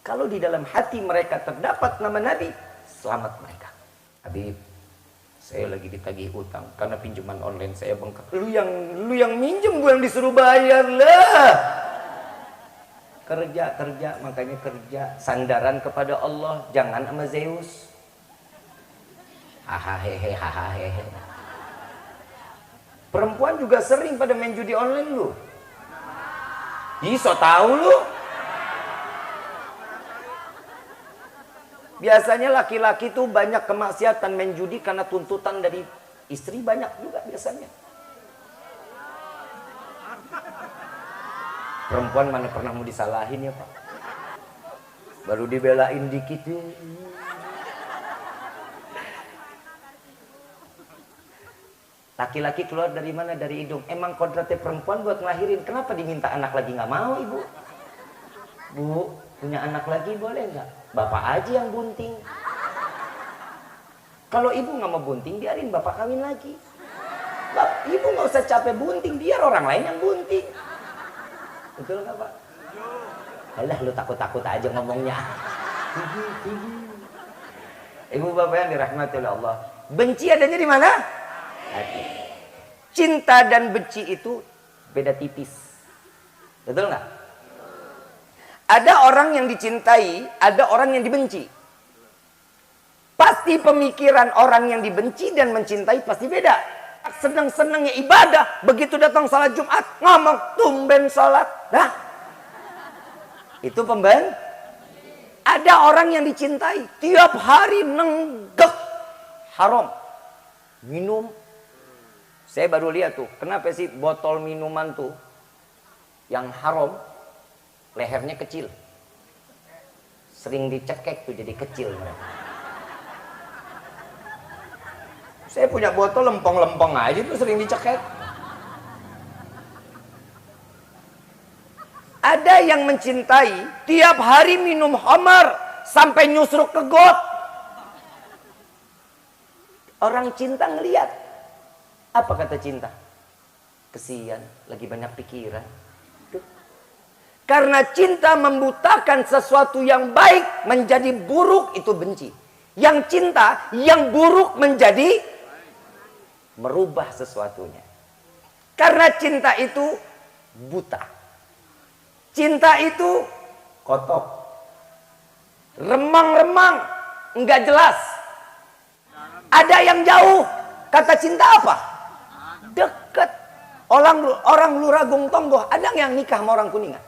Kalau di dalam hati mereka terdapat nama Nabi, selamat mereka. Habib, saya lagi ditagih utang karena pinjaman online saya bengkak. Lu yang minjem, gue yang disuruh bayar lah. Kerja, makanya kerja. Sandaran kepada Allah, jangan sama Zeus. Hahaha, hahaha. Perempuan juga sering pada main judi online lu. Ih, so tau lu. Biasanya laki-laki tuh banyak kemaksiatan main judi karena tuntutan dari istri, banyak juga biasanya. Perempuan mana pernah mau disalahin ya Pak? Baru dibelain dikit. Laki-laki keluar dari mana? Dari hidung. Emang kodratnya perempuan buat ngelahirin. Kenapa diminta anak lagi nggak mau ibu? Bu, punya anak lagi boleh nggak? Bapak aja yang bunting. Kalau ibu nggak mau bunting, biarin bapak kawin lagi. Ibu nggak usah capek bunting, biar orang lain yang bunting. Betul nggak Pak? Alah, lu takut-takut aja ngomongnya. Ibu bapak yang dirahmati oleh Allah. Benci adanya di mana? Hati. Cinta dan benci itu beda tipis. Betul nggak? Ada orang yang dicintai, ada orang yang dibenci. Pasti pemikiran orang yang dibenci dan mencintai pasti beda. Senang-senangnya ibadah, begitu datang salat Jumat, ngomong tumben salat. Dah. Itu pemben. Ada orang yang dicintai, tiap hari nenggek haram. Minum. Saya baru lihat tuh, kenapa sih botol minuman tuh yang haram lehernya kecil. Sering dicekek tuh jadi kecil mereka. Saya punya botol lempeng-lempeng aja tuh sering dicekek. Ada yang mencintai tiap hari minum khamar sampai nyusruk ke got. Orang cinta ngelihat. Apa kata cinta? Kesian, lagi banyak pikiran. Karena cinta membutakan sesuatu yang baik menjadi buruk, itu benci. Yang cinta, yang buruk menjadi merubah sesuatunya. Karena cinta itu buta. Cinta itu kotok. Remang-remang, enggak jelas. Ada yang jauh, kata cinta apa? Dekat. Orang Luragung Tonggoh, ada yang nikah sama orang Kuningan?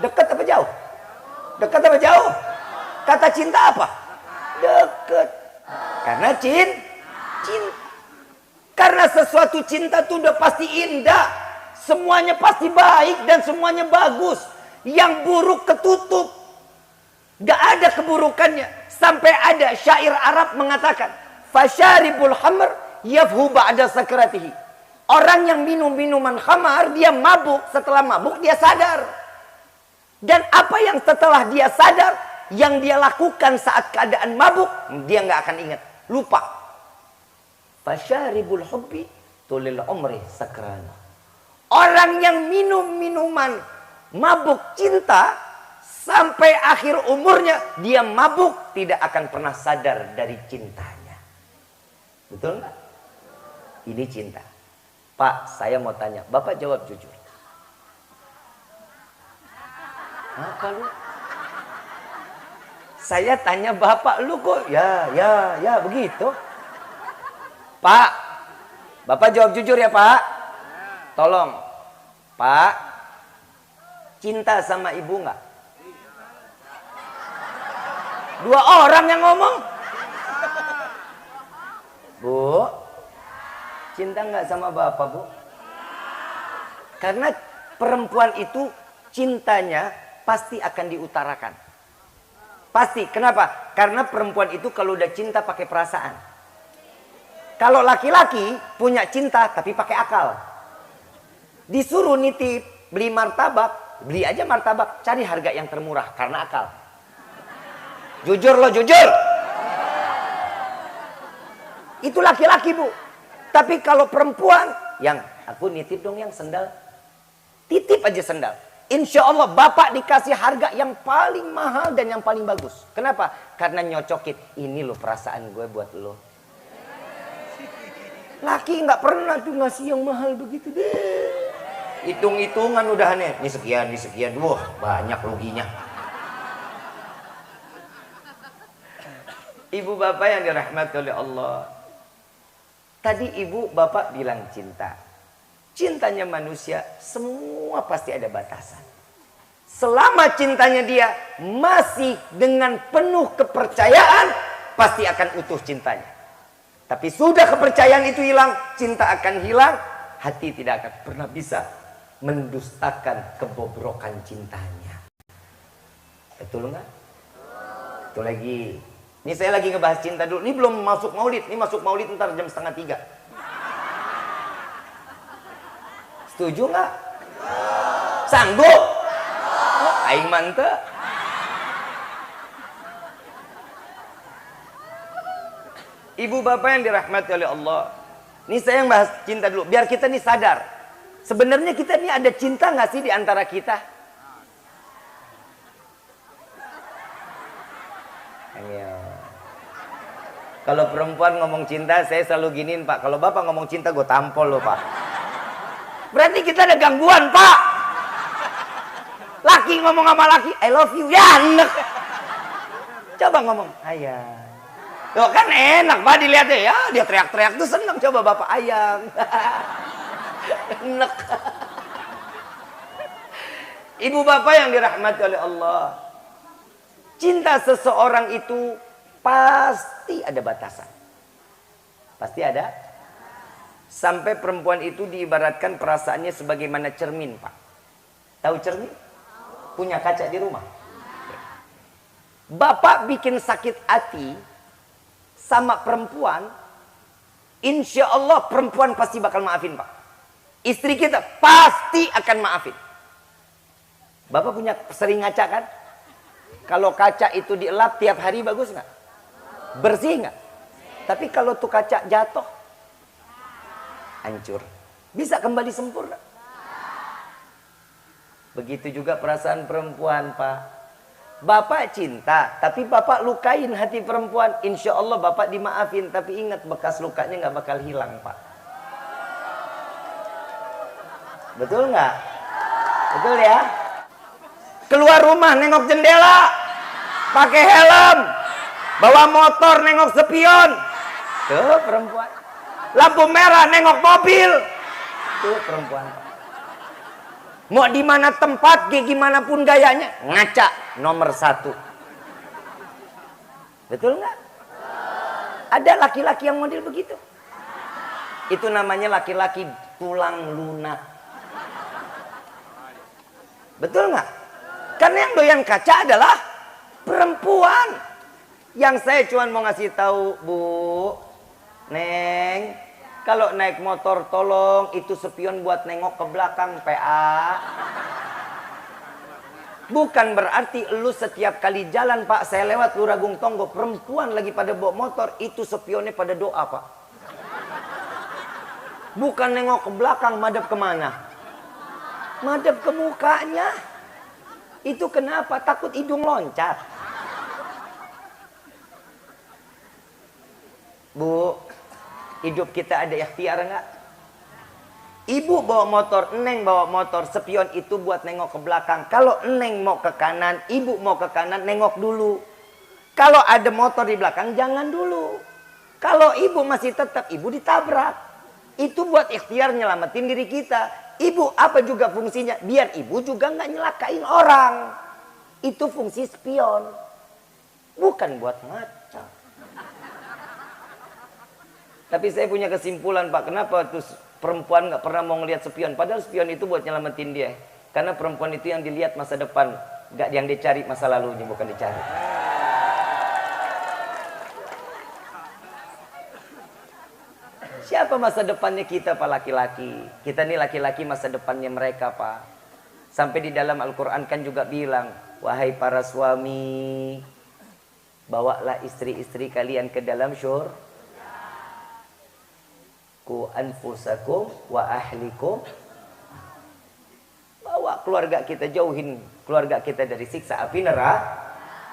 Dekat apa jauh? Dekat apa jauh? Kata cinta apa? Dekat. Karena cinta. Karena sesuatu cinta itu udah pasti indah. Semuanya pasti baik dan semuanya bagus. Yang buruk ketutup. Gak ada keburukannya. Sampai ada syair Arab mengatakan, fasyaribul hamr yafhu ba'da sakratihi. Orang yang minum minuman khamar, dia mabuk. Setelah mabuk dia sadar. Dan apa yang setelah dia sadar, yang dia lakukan saat keadaan mabuk, dia nggak akan ingat, lupa. Fasyaribul hubbi tulil umri sakrana. Orang yang minum minuman mabuk cinta sampai akhir umurnya dia mabuk, tidak akan pernah sadar dari cintanya. Betul nggak? Ini cinta. Pak, saya mau tanya, Bapak jawab jujur. Apa lu? Saya tanya bapak lu kok ya begitu. Pak, bapak jawab jujur ya Pak. Tolong, Pak, cinta sama ibu nggak? Dua orang yang ngomong. Bu, cinta nggak sama bapak bu? Karena perempuan itu cintanya pasti akan diutarakan. Pasti. Kenapa? Karena perempuan itu kalau udah cinta pakai perasaan. Kalau laki-laki punya cinta tapi pakai akal. Disuruh nitip beli martabak, beli aja martabak, cari harga yang termurah karena akal. Jujur lo, jujur. Itu laki-laki bu. Tapi kalau perempuan, yang aku nitip dong yang sendal. Titip aja sendal. insya Allah bapak dikasih harga yang paling mahal dan yang paling bagus. Kenapa? Karena nyocokin. Ini loh perasaan gue buat lo. Laki nggak pernah tuh ngasih yang mahal begitu deh. Hitung-hitungan udah nih. Ini sekian. Wah, banyak ruginya. Ibu bapak yang dirahmati oleh Allah. Tadi ibu bapak bilang cinta. Cintanya manusia semua pasti ada batasan. Selama cintanya dia masih dengan penuh kepercayaan, pasti akan utuh cintanya. Tapi sudah kepercayaan itu hilang, cinta akan hilang, hati tidak akan pernah bisa mendustakan kebobrokan cintanya. Betul nggak? Itu lagi. Ini saya lagi ngebahas cinta dulu. Ini belum masuk maulid. Ini masuk maulid ntar jam 2:30. Setuju nggak? Sanggup? Aing mantep. Ibu bapak yang dirahmati oleh Allah. Ini saya yang bahas cinta dulu. Biar kita nih sadar. Sebenarnya kita nih ada cinta nggak sih di antara kita? Ayo. Kalau perempuan ngomong cinta, saya selalu giniin Pak. Kalau bapak ngomong cinta, gue tampol loh Pak. Berarti kita ada gangguan Pak. Laki ngomong sama laki, I love you. Ya enak. Coba ngomong, ayang. Tuh kan enak Pak dilihatnya ya. Dia teriak-teriak tuh seneng. Coba bapak ayang. Enak. Ibu bapak yang dirahmati oleh Allah. Cinta seseorang itu pasti ada batasan. Pasti ada. Sampai perempuan itu diibaratkan perasaannya sebagaimana cermin, Pak. Tahu cermin? Punya kaca di rumah. Bapak bikin sakit hati sama perempuan, insya Allah perempuan pasti bakal maafin, Pak. Istri kita pasti akan maafin. Bapak punya sering ngaca kan? Kalau kaca itu dielap tiap hari bagus nggak? Bersih nggak? Tapi kalau tuh kaca jatuh, hancur. Bisa kembali sempurna. Begitu juga perasaan perempuan, Pak. Bapak cinta, tapi bapak lukain hati perempuan. Insya Allah bapak dimaafin. Tapi ingat bekas lukanya nggak bakal hilang, Pak. Betul nggak? Betul ya? Keluar rumah nengok jendela, pakai helm, bawa motor nengok spion. Tuh perempuan. Lampu merah nengok mobil. Tuh perempuan. Mau di mana tempat, gimana pun gayanya, ngaca nomor 1. Betul nggak? Ada laki-laki yang model begitu. Itu namanya laki-laki tulang lunak. Betul nggak? Karena yang doyan kaca adalah perempuan. Yang saya cuma mau ngasih tahu, Bu, Neng, kalau naik motor tolong itu spion buat nengok ke belakang, PA. Bukan berarti lu setiap kali jalan, Pak, saya lewat Luragung Tonggo, perempuan lagi pada bawa motor, itu spionnya pada doa, Pak. Bukan nengok ke belakang, madep kemana? Madep ke mukanya. Itu kenapa? Takut hidung loncat. Bu, hidup kita ada ikhtiar enggak? Ibu bawa motor, Neng bawa motor, spion itu buat nengok ke belakang. Kalau Neng mau ke kanan, ibu mau ke kanan, nengok dulu. Kalau ada motor di belakang, jangan dulu. Kalau ibu masih tetap, ibu ditabrak. Itu buat ikhtiar nyelamatin diri kita. Ibu apa juga fungsinya? Biar ibu juga nggak nyelakain orang. Itu fungsi spion. Bukan buat ngaca. Tapi saya punya kesimpulan, Pak. Kenapa tuh perempuan nggak pernah mau ngelihat spion? Padahal spion itu buat nyelamatin dia. Karena perempuan itu yang dilihat masa depan. Nggak yang dicari masa lalunya, bukan dicari. Siapa masa depannya kita, Pak, laki-laki? Kita nih laki-laki masa depannya mereka, Pak. Sampai di dalam Al-Quran kan juga bilang, wahai para suami, bawalah istri-istri kalian ke dalam syurga. Ku anfusakum wa ahlikum. Bawa bawa keluarga kita, jauhin keluarga kita dari siksa api neraka.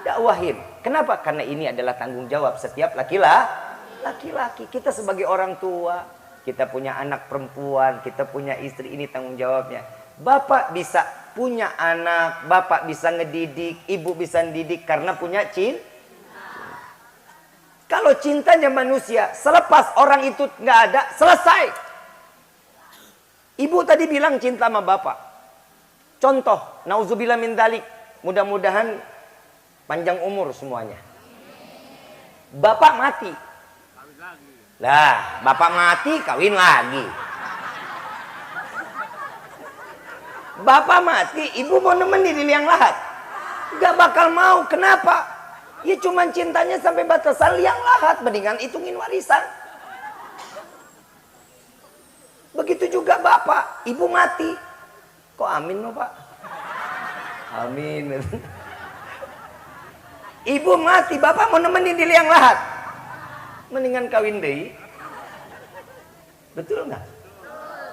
Dakwahin. Kenapa? Karena ini adalah tanggung jawab setiap laki-laki. Kita sebagai orang tua, kita punya anak perempuan, kita punya istri, ini tanggung jawabnya. Bapak bisa punya anak, bapak bisa ngedidik, ibu bisa ngedidik karena punya cinta. Kalau cintanya manusia, selepas orang itu nggak ada, selesai. Ibu tadi bilang cinta sama bapak. Contoh, nauzubillah min dzalik. Mudah-mudahan panjang umur semuanya. Bapak mati. Lah, bapak mati kawin lagi. Bapak mati, ibu mau nemenin di liang lahat. Gak bakal mau. Kenapa? Ya cuman cintanya sampai batasan liang lahat. Mendingan hitungin warisan. Begitu juga bapak, ibu mati. Kok amin loh pak? Amin. Ibu mati, bapak mau nemenin di liang lahat. Mendingan kawin deh. Betul nggak?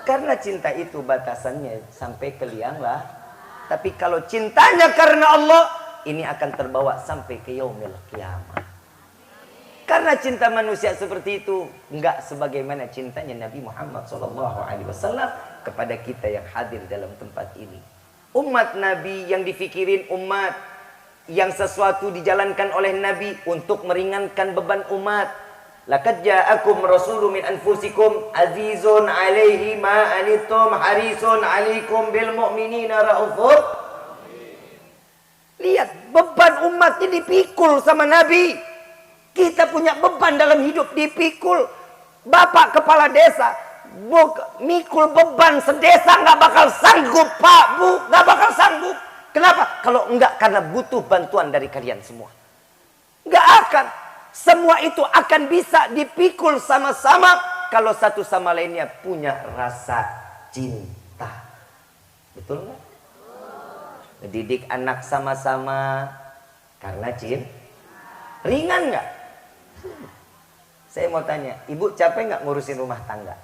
Karena cinta itu batasannya sampai ke liang lahat. Tapi kalau cintanya karena Allah, ini akan terbawa sampai ke yaumil qiyamah. Karena cinta manusia seperti itu enggak sebagaimana cintanya Nabi Muhammad SAW kepada kita yang hadir dalam tempat ini. Umat Nabi yang difikirin umat yang sesuatu dijalankan oleh Nabi untuk meringankan beban umat. Laqad ja'akum rasulun min anfusikum azizun 'alaihi ma anittum harisun 'alaikum bil mu'minina raufur. Lihat beban umatnya dipikul sama Nabi. Kita punya beban dalam hidup dipikul. Bapak kepala desa mikul beban sedesa nggak bakal sanggup pak bu, nggak bakal sanggup. Kenapa? Kalau enggak karena butuh bantuan dari kalian semua. Nggak akan. Semua itu akan bisa dipikul sama-sama kalau satu sama lainnya punya rasa cinta. Betul nggak? Mendidik anak sama-sama karena cinta. Ringan nggak? Saya mau tanya, ibu capek nggak ngurusin rumah tangga?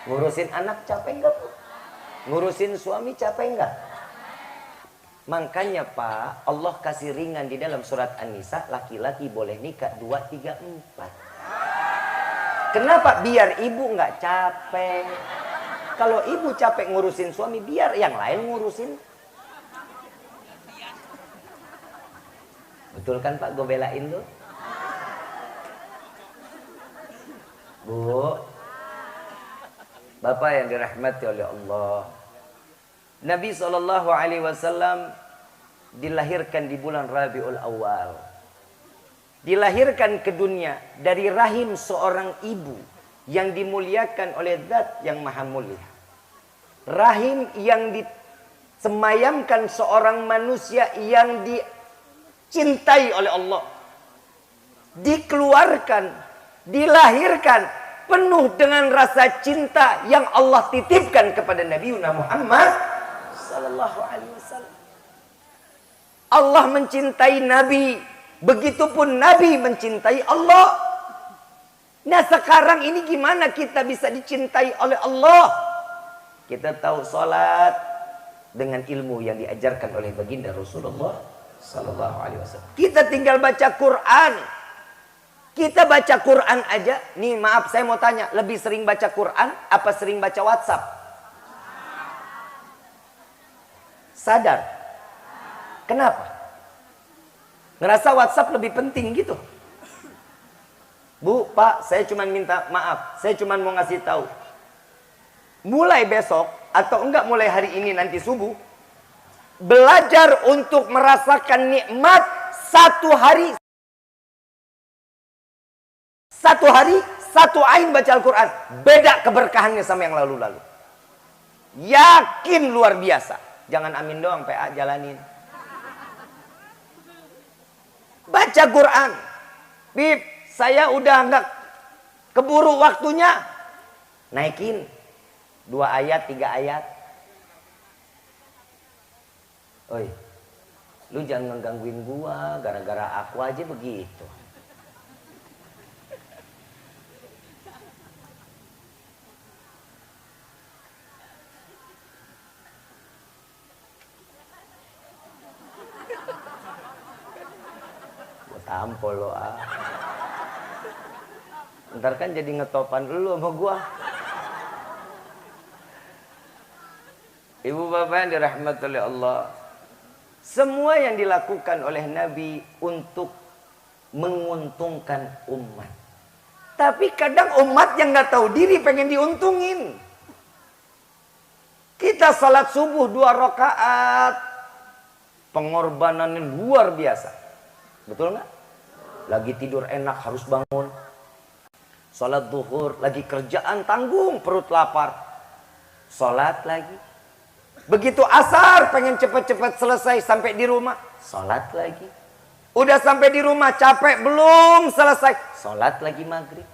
Ngurusin anak capek nggak bu? Ngurusin suami capek nggak? Makanya pak, Allah kasih ringan di dalam surat An-Nisa, laki-laki boleh nikah 2, 3, 4. Kenapa? Biar ibu nggak capek. Kalau ibu capek ngurusin suami, biar yang lain ngurusin. Betul kan pak, gue belain lu. Bu, bapak yang dirahmati oleh Allah, Nabi SAW dilahirkan di bulan Rabiul Awal. Dilahirkan ke dunia dari rahim seorang ibu yang dimuliakan oleh Zat yang Maha Mulia. Rahim yang disemayamkan seorang manusia yang dicintai oleh Allah. Dikeluarkan, dilahirkan penuh dengan rasa cinta yang Allah titipkan kepada Nabi Muhammad sallallahu alaihi wasallam. Allah mencintai Nabi, begitupun Nabi mencintai Allah. Nah, sekarang ini gimana kita bisa dicintai oleh Allah? Kita tahu salat dengan ilmu yang diajarkan oleh baginda Rasulullah sallallahu alaihi wasallam. Kita tinggal baca Quran. Kita baca Quran aja. Nih maaf saya mau tanya, lebih sering baca Quran apa sering baca WhatsApp? Sadar? Kenapa? Ngerasa WhatsApp lebih penting gitu? Bu, Pak, saya cuma minta maaf. Saya cuma mau ngasih tahu. Mulai besok atau enggak mulai hari ini nanti subuh, belajar untuk merasakan nikmat satu hari, satu ain baca Al-Quran. Beda keberkahannya sama yang lalu-lalu. Yakin luar biasa. Jangan amin doang, PA jalanin. Baca Quran. Bib, saya udah nggak keburu waktunya. Naikin 2 ayat, 3 ayat. Oi, lu jangan ngegangguin gua, gara-gara aku aja begitu. Tampol lo ah. Ntar kan jadi ngetopan lu sama gua. Ibu bapak yang dirahmati oleh Allah, semua yang dilakukan oleh Nabi untuk menguntungkan umat. Tapi kadang umat yang nggak tahu diri pengen diuntungin. Kita salat subuh 2 rakaat, pengorbanannya luar biasa. Betul nggak? Lagi tidur enak harus bangun. Salat zuhur, lagi kerjaan tanggung, perut lapar. Salat lagi. Begitu asar pengen cepet-cepet selesai sampai di rumah, salat lagi. Udah sampai di rumah capek belum selesai, salat lagi maghrib.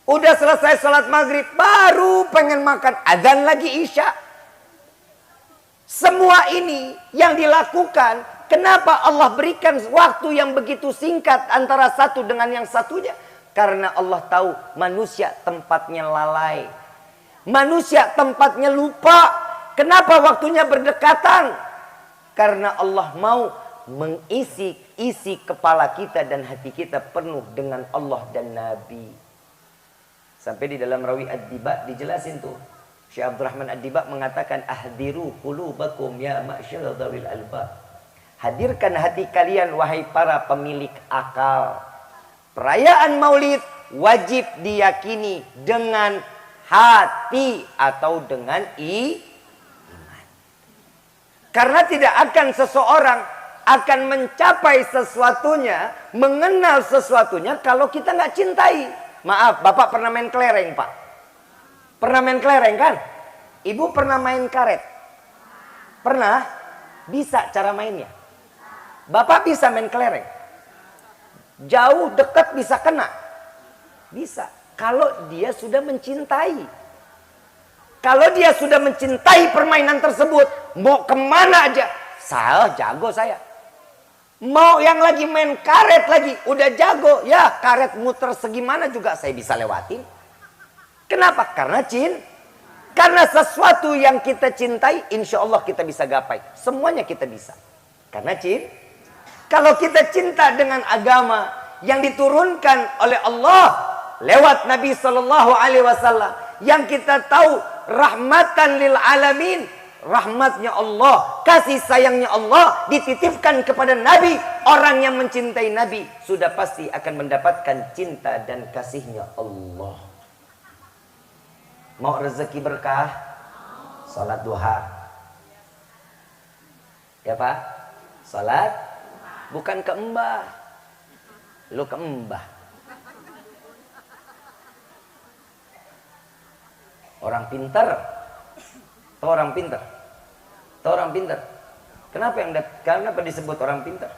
Udah selesai salat maghrib baru pengen makan, adzan lagi isya. Semua ini yang dilakukan, kenapa Allah berikan waktu yang begitu singkat antara satu dengan yang satunya? Karena Allah tahu manusia tempatnya lalai, manusia tempatnya lupa. Kenapa waktunya berdekatan? Karena Allah mau mengisi kepala kita dan hati kita penuh dengan Allah dan Nabi. Sampai di dalam Rawi Ad-Diba dijelasin tuh. Syekh Abdurrahman Ad-Diba mengatakan, ahdiru qulubakum ya ma'syar dzawil albab. Hadirkan hati kalian wahai para pemilik akal. Perayaan Maulid wajib diyakini dengan hati atau dengan iman. Karena tidak akan seseorang akan mencapai sesuatunya, mengenal sesuatunya kalau kita nggak cintai. Maaf, Bapak pernah main kelereng, Pak? Pernah main kelereng kan? Ibu pernah main karet? Pernah? Bisa cara mainnya? Bapak bisa main kelereng? Jauh, dekat bisa kena? Bisa. Kalau dia sudah mencintai. Kalau dia sudah mencintai permainan tersebut, mau kemana aja, saya jago saya. Mau yang lagi main karet lagi, udah jago, ya karet muter segimana juga saya bisa lewatin. Kenapa? Karena karena sesuatu yang kita cintai, insya Allah kita bisa gapai. Semuanya kita bisa. Karena kalau kita cinta dengan agama yang diturunkan oleh Allah lewat Nabi Sallallahu Alaihi Wasallam, yang kita tahu rahmatan lil alamin, rahmatnya Allah, kasih sayangnya Allah dititipkan kepada Nabi. Orang yang mencintai Nabi sudah pasti akan mendapatkan cinta dan kasihnya Allah. Mau rezeki berkah? Salat duha. Ya Pak? Salat bukan ke mbah. Lu ke mbah. Orang pintar. Tahu orang pintar? Tahu orang pintar? Kenapa disebut orang pintar?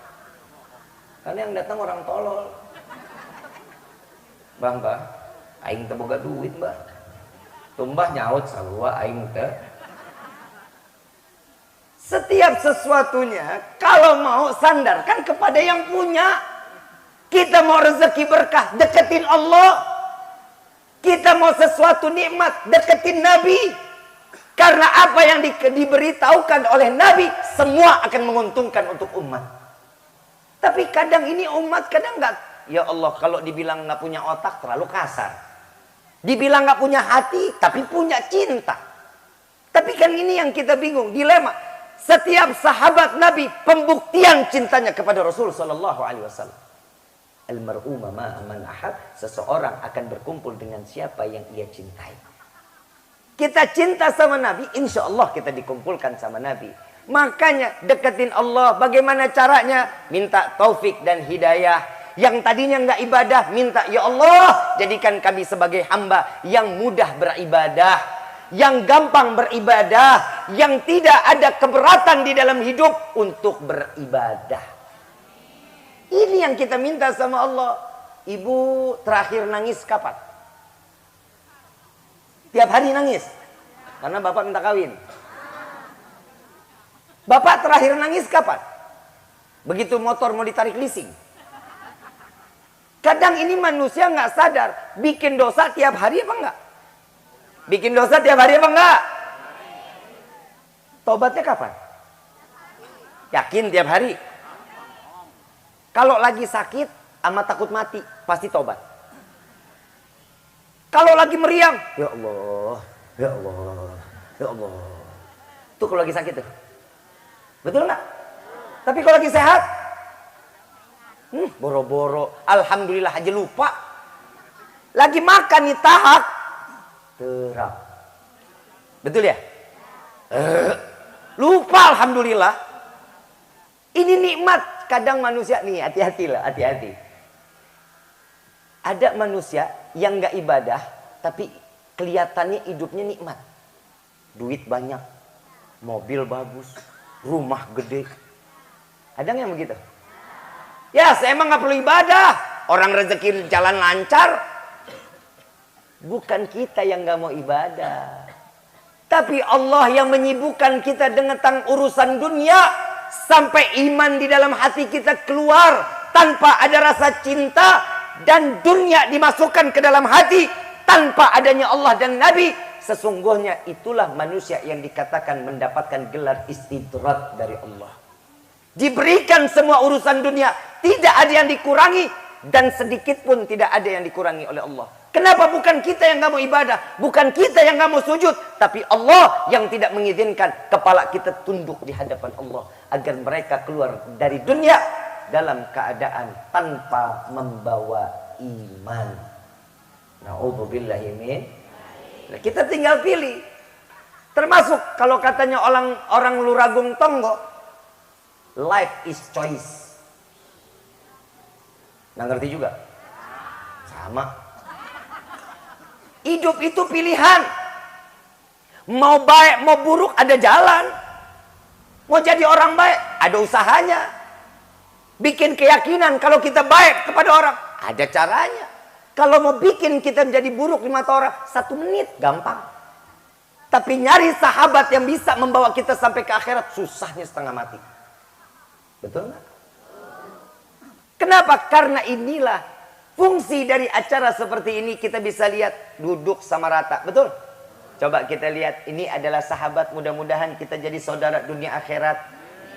Karena yang datang orang tolol. Bang, aing teu boga duit, Mbah. Tumbah nyaut sarua aing teh. Setiap sesuatunya kalau mau sandarkan kepada yang punya. Kita mau rezeki berkah, deketin Allah. Kita mau sesuatu nikmat, deketin Nabi. Karena apa yang diberitahukan oleh Nabi, semua akan menguntungkan untuk umat. Tapi kadang ini umat, kadang enggak. Ya Allah, kalau dibilang nggak punya otak, terlalu kasar. Dibilang nggak punya hati, tapi punya cinta. Tapi kan ini yang kita bingung, dilema. Setiap sahabat Nabi, pembuktian cintanya kepada Rasul Sallallahu Alaihi Wasallam. Almar'u ma'a man ahab, seseorang akan berkumpul dengan siapa yang ia cintai. Kita cinta sama Nabi, insya Allah kita dikumpulkan sama Nabi. Makanya deketin Allah. Bagaimana caranya? Minta taufik dan hidayah. Yang tadinya nggak ibadah, minta ya Allah jadikan kami sebagai hamba yang mudah beribadah, yang gampang beribadah, yang tidak ada keberatan di dalam hidup untuk beribadah. Ini yang kita minta sama Allah. Ibu terakhir nangis kapan? Tiap hari nangis. Karena bapak minta kawin. Bapak terakhir nangis kapan? Begitu motor mau ditarik leasing. Kadang ini manusia nggak sadar. Bikin dosa tiap hari apa enggak? Bikin dosa tiap hari apa enggak? Tobatnya kapan? Yakin tiap hari? Kalau lagi sakit, amat takut mati, pasti tobat. Kalau lagi meriang, ya Allah, ya Allah, ya Allah. Itu kalau lagi sakit tuh. Betul nggak? Tapi kalau lagi sehat, boro-boro, alhamdulillah aja lupa. Lagi makan nih tahap, terap. Betul ya? Lupa alhamdulillah. Ini nikmat. Kadang manusia nih, hati-hatilah, hati-hati. Ada manusia yang nggak ibadah, tapi kelihatannya hidupnya nikmat. Duit banyak, mobil bagus, rumah gede. Ada nggak yang begitu? Ya, saya emang nggak perlu ibadah. Orang rezeki jalan lancar. Bukan kita yang nggak mau ibadah, tapi Allah yang menyibukkan kita dengan urusan dunia. Sampai iman di dalam hati kita keluar tanpa ada rasa cinta, dan dunia dimasukkan ke dalam hati tanpa adanya Allah dan Nabi. Sesungguhnya itulah manusia yang dikatakan mendapatkan gelar istidrak dari Allah. Diberikan semua urusan dunia, tidak ada yang dikurangi, dan sedikit pun tidak ada yang dikurangi oleh Allah. Kenapa bukan kita yang nggak mau ibadah, bukan kita yang nggak mau sujud, tapi Allah yang tidak mengizinkan kepala kita tunduk di hadapan Allah agar mereka keluar dari dunia dalam keadaan tanpa membawa iman. Na'udzubillahi min. Kita tinggal pilih. Termasuk kalau katanya orang Luragung Tonggo, life is choice. Nggak ngerti juga? Sama. Hidup itu pilihan. Mau baik, mau buruk ada jalan. Mau jadi orang baik, ada usahanya. Bikin keyakinan kalau kita baik kepada orang, ada caranya. Kalau mau bikin kita menjadi buruk di mata orang, 1 menit, gampang. Tapi nyari sahabat yang bisa membawa kita sampai ke akhirat, susahnya setengah mati. Betul nggak? Kenapa? Karena inilah fungsi dari acara seperti ini. Kita bisa lihat duduk sama rata. Betul? Coba kita lihat. Ini adalah sahabat. Mudah-mudahan kita jadi saudara dunia akhirat.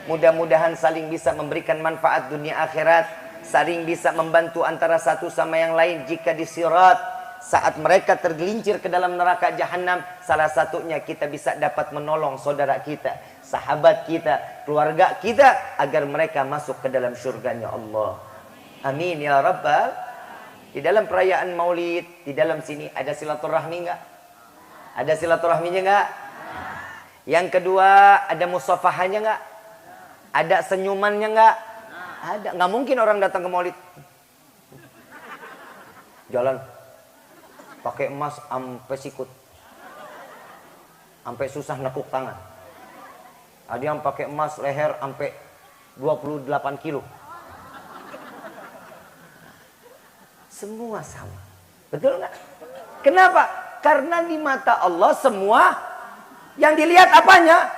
Mudah-mudahan saling bisa memberikan manfaat dunia akhirat. Saling bisa membantu antara satu sama yang lain. Jika di sirat, saat mereka tergelincir ke dalam neraka jahanam, salah satunya kita bisa dapat menolong saudara kita, sahabat kita, keluarga kita, agar mereka masuk ke dalam surganya Allah. Amin ya Rabbal. Di dalam perayaan Maulid, di dalam sini ada silaturahmi enggak? Ada silaturahminya enggak? Yang kedua, ada musafahannya enggak? Ada senyumannya enggak? Ada. Enggak mungkin orang datang ke Maulid jalan pakai emas sampai sikut, sampai susah nekuk tangan. Ada yang pakai emas leher sampai 28 kilo. Semua sama. Betul nggak? Kenapa? Karena di mata Allah semua yang dilihat apanya?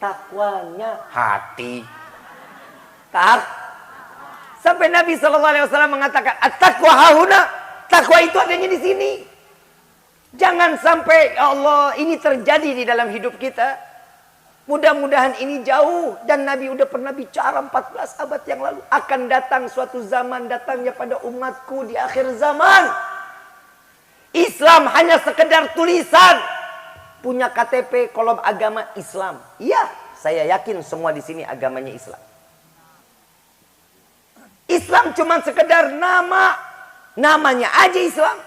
Takwanya. Hati. Sampai Nabi SAW mengatakan, at-taqwa hahuna. Takwa itu adanya di sini. Jangan sampai ya Allah ini terjadi di dalam hidup kita. Mudah-mudahan ini jauh, dan Nabi udah pernah bicara 14 abad yang lalu. Akan datang suatu zaman datangnya pada umatku di akhir zaman. Islam hanya sekedar tulisan. Punya KTP kolom agama Islam. Iya, saya yakin semua di sini agamanya Islam. Islam cuma sekedar nama. Namanya aja Islam.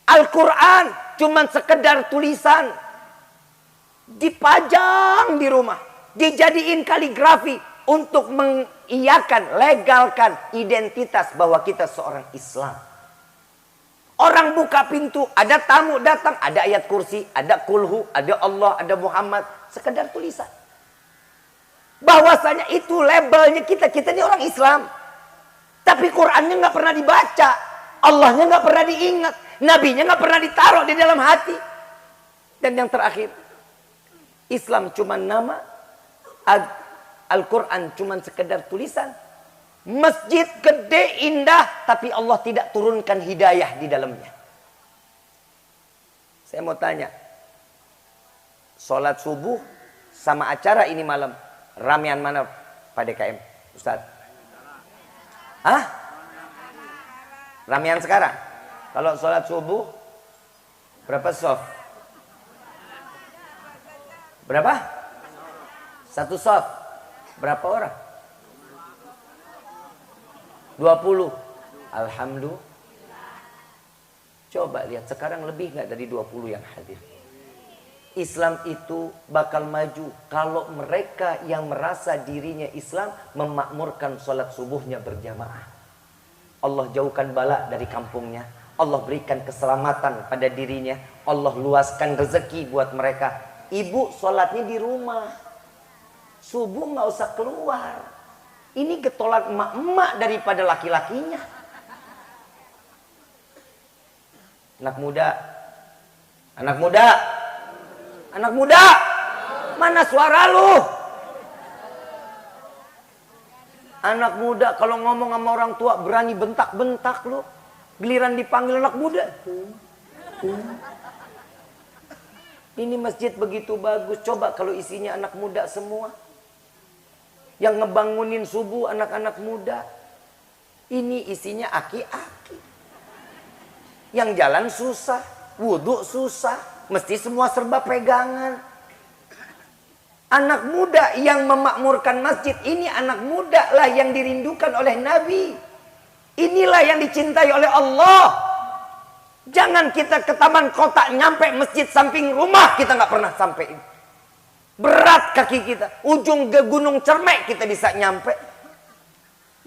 Al-Quran cuma sekedar tulisan. Dipajang di rumah, dijadiin kaligrafi untuk mengiyakan, legalkan identitas bahwa kita seorang Islam. Orang buka pintu, ada tamu datang, ada ayat kursi, ada kulhu, ada Allah, ada Muhammad, sekedar tulisan. Bahwasanya itu labelnya kita ini orang Islam. Tapi Qurannya nggak pernah dibaca, Allahnya nggak pernah diingat, Nabinya nggak pernah ditaruh di dalam hati. Dan yang terakhir, Islam cuma nama, Al-Quran cuma sekedar tulisan. Masjid gede indah, tapi Allah tidak turunkan hidayah di dalamnya. Saya mau tanya, sholat subuh sama acara ini malam, ramean mana Pak DKM? Ustaz? Hah? Ramean sekarang? Kalau sholat subuh berapa soft? Berapa? Satu soft. Berapa orang? 20. Alhamdulillah. Coba lihat sekarang lebih nggak dari 20 yang hadir. Islam itu bakal maju kalau mereka yang merasa dirinya Islam memakmurkan sholat subuhnya berjamaah. Allah jauhkan bala dari kampungnya. Allah berikan keselamatan pada dirinya. Allah luaskan rezeki buat mereka. Ibu sholatnya di rumah. Subuh nggak usah keluar. Ini getolan emak-emak daripada laki-lakinya. Anak muda. Anak muda. Anak muda. Mana suara lu? Anak muda kalau ngomong sama orang tua berani bentak-bentak lu. Giliran dipanggil anak muda. Ini masjid begitu bagus. Coba kalau isinya anak muda semua. Yang ngebangunin subuh anak-anak muda. Ini isinya aki-aki. Yang jalan susah. Wudhu susah. Mesti semua serba pegangan. Anak muda yang memakmurkan masjid. Ini anak muda lah yang dirindukan oleh Nabi. Inilah yang dicintai oleh Allah. Jangan kita ke taman kota nyampe masjid samping rumah kita nggak pernah sampai. Berat kaki kita. Ujung ke Gunung Cermek kita bisa nyampe.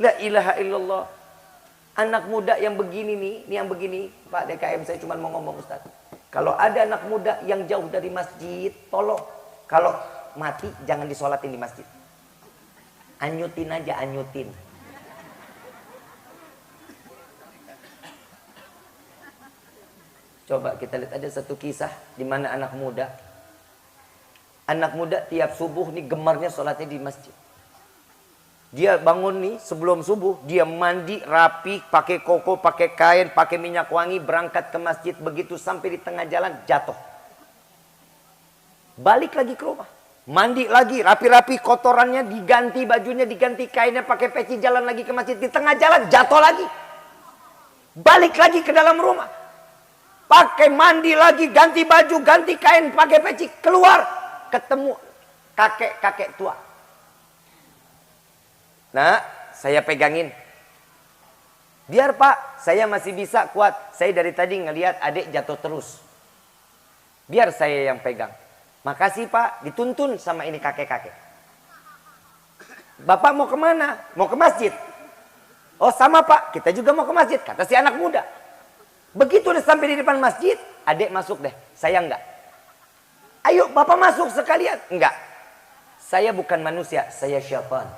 La ilaha illallah. Anak muda yang begini nih yang begini. Pak DKM saya cuma mau ngomong Ustaz. Kalau ada anak muda yang jauh dari masjid, tolong. Kalau mati jangan disolatin di masjid. Anyutin aja, anyutin. Coba kita lihat ada satu kisah di mana anak muda tiap subuh nih gemarnya sholatnya di masjid. Dia bangun nih sebelum subuh, dia mandi rapi, pakai koko, pakai kain, pakai minyak wangi, berangkat ke masjid. Begitu sampai di tengah jalan jatuh. Balik lagi ke rumah, mandi lagi, rapi-rapi, kotorannya diganti, bajunya diganti, kainnya pakai peci, jalan lagi ke masjid. Di tengah jalan jatuh lagi. Balik lagi ke dalam rumah. Pakai mandi lagi, ganti baju, ganti kain, pakai peci, keluar, ketemu kakek-kakek tua. Nah, saya pegangin. Biar Pak, saya masih bisa kuat. Saya dari tadi ngelihat adik jatuh terus. Biar saya yang pegang. Makasih Pak, dituntun sama ini kakek-kakek. Bapak mau kemana? Mau ke masjid. Oh sama Pak, kita juga mau ke masjid, kata si anak muda. Begitu udah sampai di depan masjid, adik masuk deh. Saya enggak. Ayo Bapak masuk sekalian. Enggak. Saya bukan manusia, saya syaitan.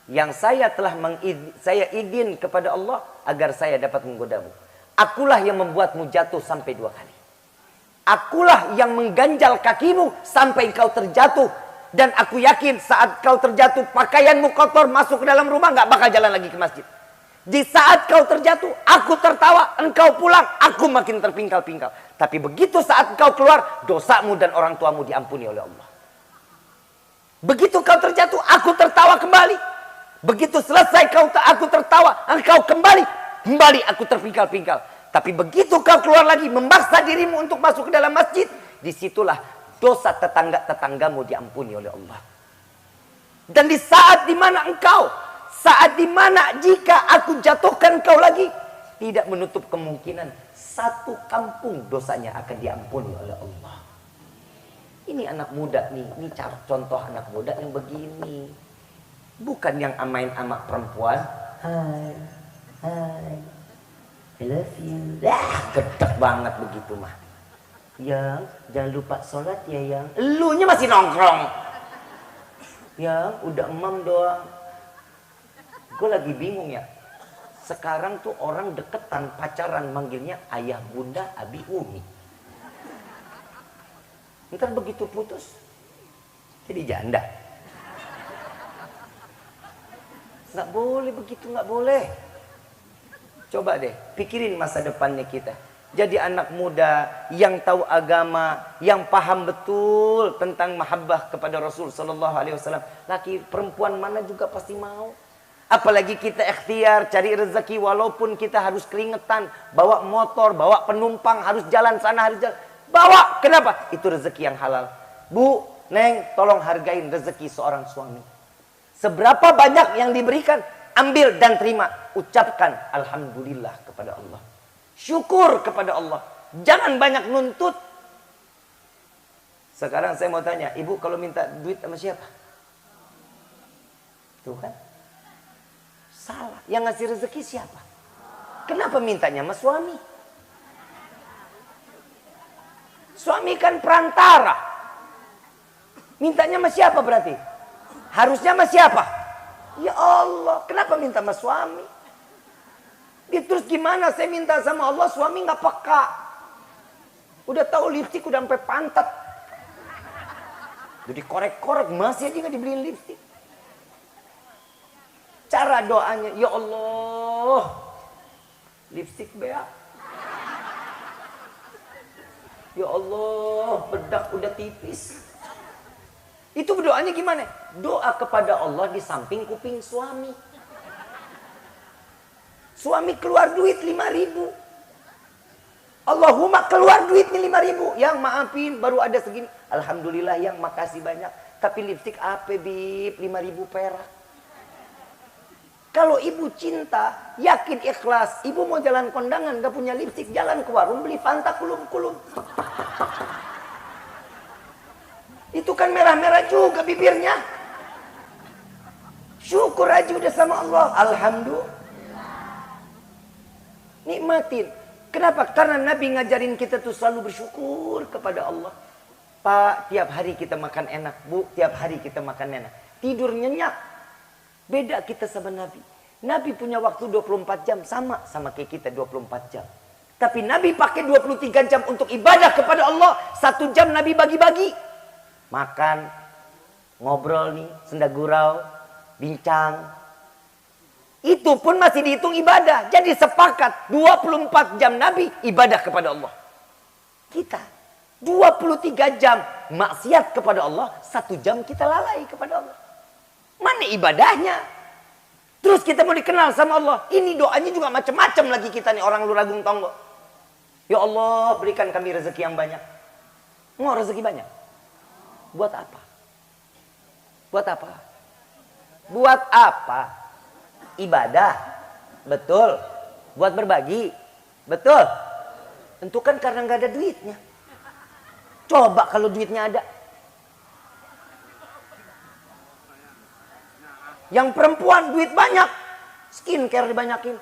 Yang saya telah saya izin kepada Allah agar saya dapat menggodamu. Akulah yang membuatmu jatuh sampai 2 kali. Akulah yang mengganjal kakimu sampai kau terjatuh. Dan aku yakin saat kau terjatuh pakaianmu kotor masuk ke dalam rumah nggak bakal jalan lagi ke masjid. Di saat kau terjatuh, aku tertawa, engkau pulang, aku makin terpingkal-pingkal. Tapi begitu saat kau keluar, dosamu dan orang tuamu diampuni oleh Allah. Begitu kau terjatuh, aku tertawa kembali. Begitu selesai aku tertawa, engkau kembali aku terpingkal-pingkal. Tapi begitu kau keluar lagi, memaksa dirimu untuk masuk ke dalam masjid, disitulah dosa tetangga-tetanggamu diampuni oleh Allah. Dan di saat dimana jika aku jatuhkan kau lagi, tidak menutup kemungkinan satu kampung dosanya akan diampuni oleh Allah. Ini anak muda nih, ini contoh anak muda yang begini. Bukan yang main sama perempuan. Hai, I love you. Gedek banget begitu mah. Yang, jangan lupa sholat ya yang. Elunya masih nongkrong. Yang, udah emam doang. Gue lagi bingung ya. Sekarang tuh orang deketan pacaran manggilnya ayah bunda abi umi. Ntar begitu putus jadi janda. Nggak boleh begitu, nggak boleh. Coba deh pikirin masa depannya kita. Jadi anak muda yang tahu agama, yang paham betul tentang mahabbah kepada Rasul sallallahu alaihi wasallam. Laki perempuan mana juga pasti mau. Apalagi kita ikhtiar cari rezeki walaupun kita harus keringetan, bawa motor, bawa penumpang, harus jalan sana, harus jalan. Bawa, kenapa? Itu rezeki yang halal. Bu, Neng, tolong hargain rezeki seorang suami. Seberapa banyak yang diberikan, ambil dan terima. Ucapkan alhamdulillah kepada Allah. Syukur kepada Allah. Jangan banyak nuntut. Sekarang saya mau tanya, ibu kalau minta duit sama siapa? Tuh kan? Salah. Yang ngasih rezeki siapa? Kenapa mintanya sama suami? Suami kan perantara. Mintanya sama siapa berarti? Harusnya sama siapa? Ya Allah. Kenapa minta sama suami? Terus gimana saya minta sama Allah, suami nggak peka. Udah tahu lipstik udah sampai pantat. Jadi korek-korek masih aja nggak dibeliin lipstik. Cara doanya, ya Allah, lipstik beak. Ya Allah, bedak udah tipis. Itu berdoanya gimana? Doa kepada Allah di samping kuping suami. Suami keluar duit 5.000. Allahumma keluar duit nih 5.000. Yang maafin baru ada segini. Alhamdulillah yang makasih banyak. Tapi lipstik apa bib? 5.000 perak. Kalau ibu cinta, yakin ikhlas. Ibu mau jalan kondangan, gak punya lipstik. Jalan ke warung, beli Fanta kulum-kulum. Itu kan merah-merah juga bibirnya. Syukur aja udah sama Allah. Alhamdulillah. Nikmatin. Kenapa? Karena Nabi ngajarin kita tuh selalu bersyukur kepada Allah. Pak, tiap hari kita makan enak. Bu, tiap hari kita makan enak. Tidur nyenyak. Beda kita sama Nabi. Nabi punya waktu 24 jam. Sama kayak kita 24 jam. Tapi Nabi pakai 23 jam untuk ibadah kepada Allah. 1 jam Nabi bagi-bagi. Makan, ngobrol nih, senda gurau, bincang. Itu pun masih dihitung ibadah. Jadi sepakat 24 jam Nabi ibadah kepada Allah. Kita 23 jam maksiat kepada Allah. 1 jam kita lalai kepada Allah. Mana ibadahnya? Terus kita mau dikenal sama Allah. Ini doanya juga macam-macam lagi kita nih orang Luragung Tonggo. Ya Allah, berikan kami rezeki yang banyak. Mau rezeki banyak? Buat apa? Buat apa? Buat apa? Ibadah. Betul. Buat berbagi. Betul. Tentu kan karena nggak ada duitnya. Coba kalau duitnya ada. Yang perempuan duit banyak, skincare dibanyakin.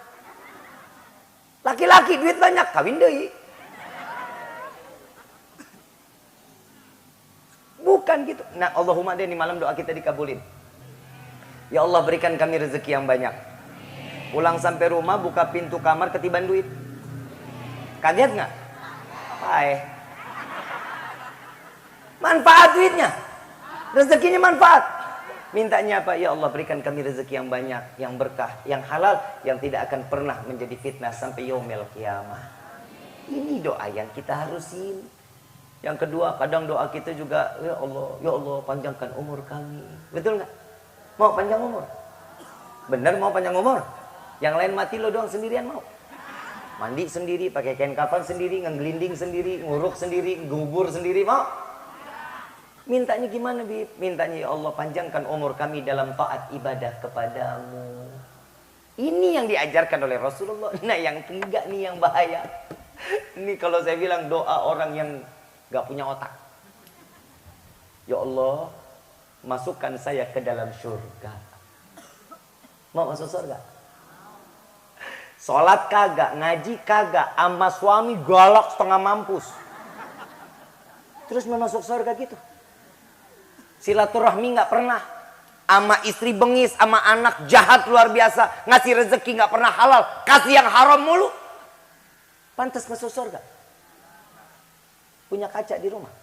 Laki-laki duit banyak, kawin deui. Bukan gitu. Nah, Allahumma deh, ini malam doa kita dikabulin. Ya Allah, berikan kami rezeki yang banyak. Pulang sampai rumah, buka pintu kamar, ketiban duit. Kaget nggak? Hai. Manfaat duitnya. Rezekinya manfaat. Mintanya apa? Ya Allah, berikan kami rezeki yang banyak, yang berkah, yang halal, yang tidak akan pernah menjadi fitnah sampai yaumil qiyamah. Ini doa yang kita harusin. Yang kedua, kadang doa kita juga, ya Allah panjangkan umur kami. Betul nggak? Mau panjang umur? Bener mau panjang umur? Yang lain mati lo doang sendirian mau? Mandi sendiri, pakai kain kafan sendiri, ngegelinding sendiri, nguruk sendiri, ngubur sendiri, mau? Mintanya gimana, Bib? Mintanya, ya Allah, panjangkan umur kami dalam taat ibadah kepadamu. Ini yang diajarkan oleh Rasulullah. Nah, yang ketiga nih yang bahaya. Ini kalau saya bilang doa orang yang gak punya otak. Ya Allah, masukkan saya ke dalam surga. Mau masuk surga? Sholat kagak, ngaji kagak, sama suami galak setengah mampus. Terus mau masuk surga gitu? Silaturahmi nggak pernah, sama istri bengis, sama anak jahat luar biasa, ngasih rezeki nggak pernah halal, kasih yang haram mulu, pantas masuk surga? Punya kaca di rumah?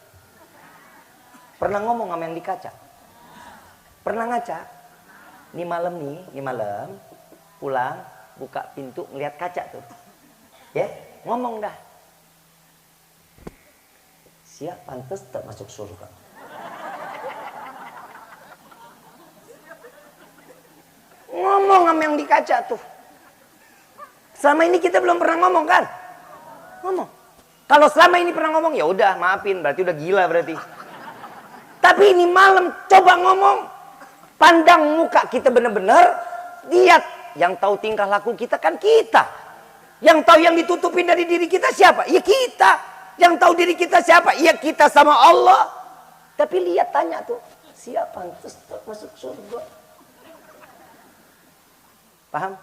Pernah ngomong sama yang di kaca? Pernah ngaca? Ini malam pulang buka pintu ngeliat kaca tuh, ya ngomong dah, siap pantas tak masuk surga. Ngomong ngomong sama yang di kaca tuh. Selama ini kita belum pernah ngomong kan? Ngomong. Kalau selama ini pernah ngomong, ya udah maafin, berarti udah gila berarti. Tapi ini malam coba ngomong. Pandang muka kita bener-bener, lihat. Yang tahu tingkah laku kita kan kita. Yang tahu yang ditutupin dari diri kita siapa? Ya kita. Yang tahu diri kita siapa? Ya kita sama Allah. Tapi lihat, tanya tuh, siapa yang masuk surga? Paham?